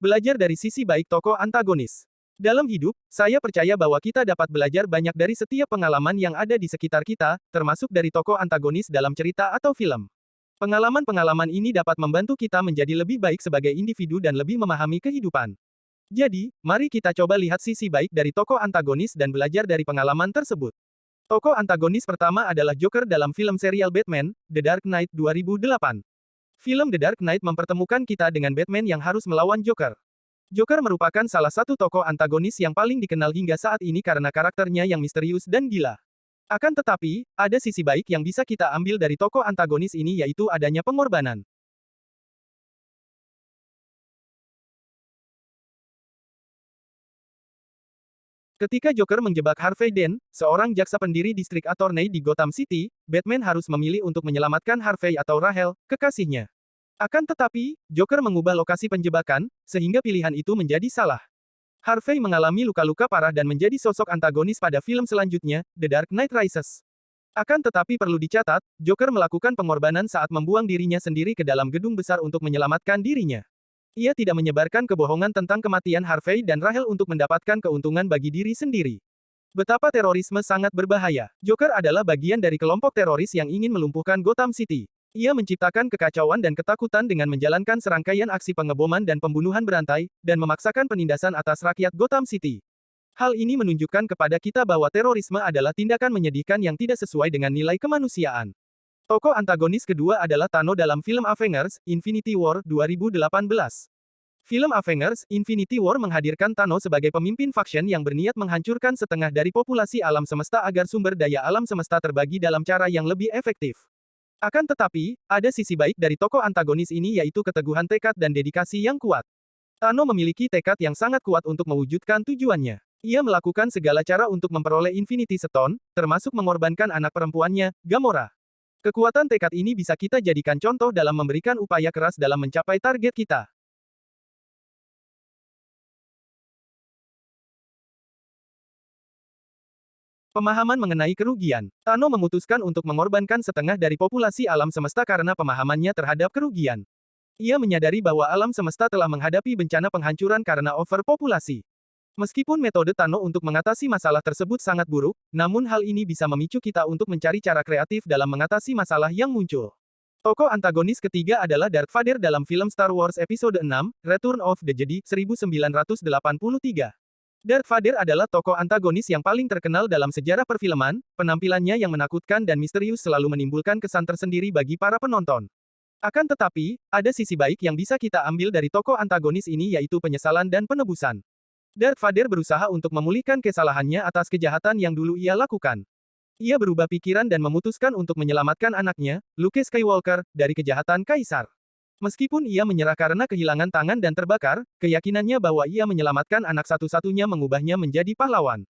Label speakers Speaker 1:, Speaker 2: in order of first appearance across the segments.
Speaker 1: Belajar dari sisi baik tokoh antagonis. Dalam hidup, saya percaya bahwa kita dapat belajar banyak dari setiap pengalaman yang ada di sekitar kita, termasuk dari tokoh antagonis dalam cerita atau film. Pengalaman-pengalaman ini dapat membantu kita menjadi lebih baik sebagai individu dan lebih memahami kehidupan. Jadi, mari kita coba lihat sisi baik dari tokoh antagonis dan belajar dari pengalaman tersebut. Tokoh antagonis pertama adalah Joker dalam film serial Batman, The Dark Knight 2008. Film The Dark Knight mempertemukan kita dengan Batman yang harus melawan Joker. Joker merupakan salah satu tokoh antagonis yang paling dikenal hingga saat ini karena karakternya yang misterius dan gila. Akan tetapi, ada sisi baik yang bisa kita ambil dari tokoh antagonis ini yaitu adanya pengorbanan. Ketika Joker menjebak Harvey Dent, seorang jaksa pendiri distrik attorney di Gotham City, Batman harus memilih untuk menyelamatkan Harvey atau Rachel, kekasihnya. Akan tetapi, Joker mengubah lokasi penjebakan, sehingga pilihan itu menjadi salah. Harvey mengalami luka-luka parah dan menjadi sosok antagonis pada film selanjutnya, The Dark Knight Rises. Akan tetapi perlu dicatat, Joker melakukan pengorbanan saat membuang dirinya sendiri ke dalam gedung besar untuk menyelamatkan dirinya. Ia tidak menyebarkan kebohongan tentang kematian Harvey dan Rachel untuk mendapatkan keuntungan bagi diri sendiri. Betapa terorisme sangat berbahaya. Joker adalah bagian dari kelompok teroris yang ingin melumpuhkan Gotham City. Ia menciptakan kekacauan dan ketakutan dengan menjalankan serangkaian aksi pengeboman dan pembunuhan berantai, dan memaksakan penindasan atas rakyat Gotham City. Hal ini menunjukkan kepada kita bahwa terorisme adalah tindakan menyedihkan yang tidak sesuai dengan nilai kemanusiaan. Tokoh antagonis kedua adalah Thanos dalam film Avengers, Infinity War 2018. Film Avengers, Infinity War menghadirkan Thanos sebagai pemimpin faction yang berniat menghancurkan setengah dari populasi alam semesta agar sumber daya alam semesta terbagi dalam cara yang lebih efektif. Akan tetapi, ada sisi baik dari tokoh antagonis ini yaitu keteguhan tekad dan dedikasi yang kuat. Thanos memiliki tekad yang sangat kuat untuk mewujudkan tujuannya. Ia melakukan segala cara untuk memperoleh Infinity Stone, termasuk mengorbankan anak perempuannya, Gamora. Kekuatan tekad ini bisa kita jadikan contoh dalam memberikan upaya keras dalam mencapai target kita. Pemahaman mengenai kerugian. Thanos memutuskan untuk mengorbankan setengah dari populasi alam semesta karena pemahamannya terhadap kerugian. Ia menyadari bahwa alam semesta telah menghadapi bencana penghancuran karena overpopulasi. Meskipun metode Thanos untuk mengatasi masalah tersebut sangat buruk, namun hal ini bisa memicu kita untuk mencari cara kreatif dalam mengatasi masalah yang muncul. Tokoh antagonis ketiga adalah Darth Vader dalam film Star Wars Episode 6, Return of the Jedi, 1983. Darth Vader adalah tokoh antagonis yang paling terkenal dalam sejarah perfilman, penampilannya yang menakutkan dan misterius selalu menimbulkan kesan tersendiri bagi para penonton. Akan tetapi, ada sisi baik yang bisa kita ambil dari tokoh antagonis ini yaitu penyesalan dan penebusan. Darth Vader berusaha untuk memulihkan kesalahannya atas kejahatan yang dulu ia lakukan. Ia berubah pikiran dan memutuskan untuk menyelamatkan anaknya, Luke Skywalker, dari kejahatan Kaisar. Meskipun ia menyerah karena kehilangan tangan dan terbakar, keyakinannya bahwa ia menyelamatkan anak satu-satunya mengubahnya menjadi pahlawan.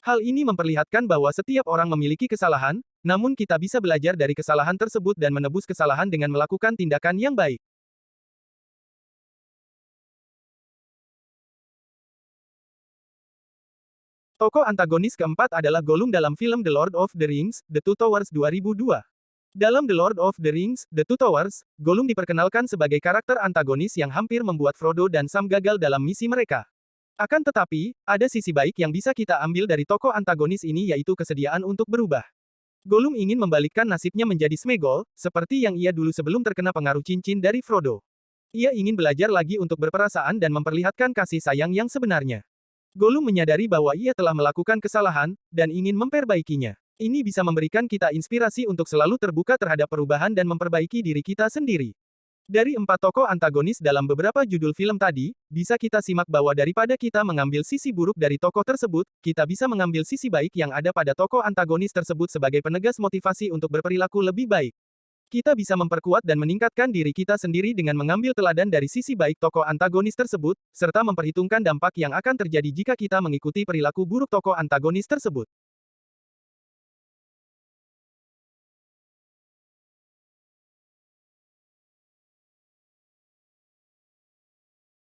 Speaker 1: Hal ini memperlihatkan bahwa setiap orang memiliki kesalahan, namun kita bisa belajar dari kesalahan tersebut dan menebus kesalahan dengan melakukan tindakan yang baik. Tokoh antagonis keempat adalah Gollum dalam film The Lord of the Rings, The Two Towers 2002. Dalam The Lord of the Rings, The Two Towers, Gollum diperkenalkan sebagai karakter antagonis yang hampir membuat Frodo dan Sam gagal dalam misi mereka. Akan tetapi, ada sisi baik yang bisa kita ambil dari tokoh antagonis ini yaitu kesediaan untuk berubah. Gollum ingin membalikkan nasibnya menjadi Sméagol, seperti yang ia dulu sebelum terkena pengaruh cincin dari Frodo. Ia ingin belajar lagi untuk berperasaan dan memperlihatkan kasih sayang yang sebenarnya. Gollum menyadari bahwa ia telah melakukan kesalahan, dan ingin memperbaikinya. Ini bisa memberikan kita inspirasi untuk selalu terbuka terhadap perubahan dan memperbaiki diri kita sendiri. Dari 4 tokoh antagonis dalam beberapa judul film tadi, bisa kita simak bahwa daripada kita mengambil sisi buruk dari tokoh tersebut, kita bisa mengambil sisi baik yang ada pada tokoh antagonis tersebut sebagai penegas motivasi untuk berperilaku lebih baik. Kita bisa memperkuat dan meningkatkan diri kita sendiri dengan mengambil teladan dari sisi baik tokoh antagonis tersebut, serta memperhitungkan dampak yang akan terjadi jika kita mengikuti perilaku buruk tokoh antagonis tersebut.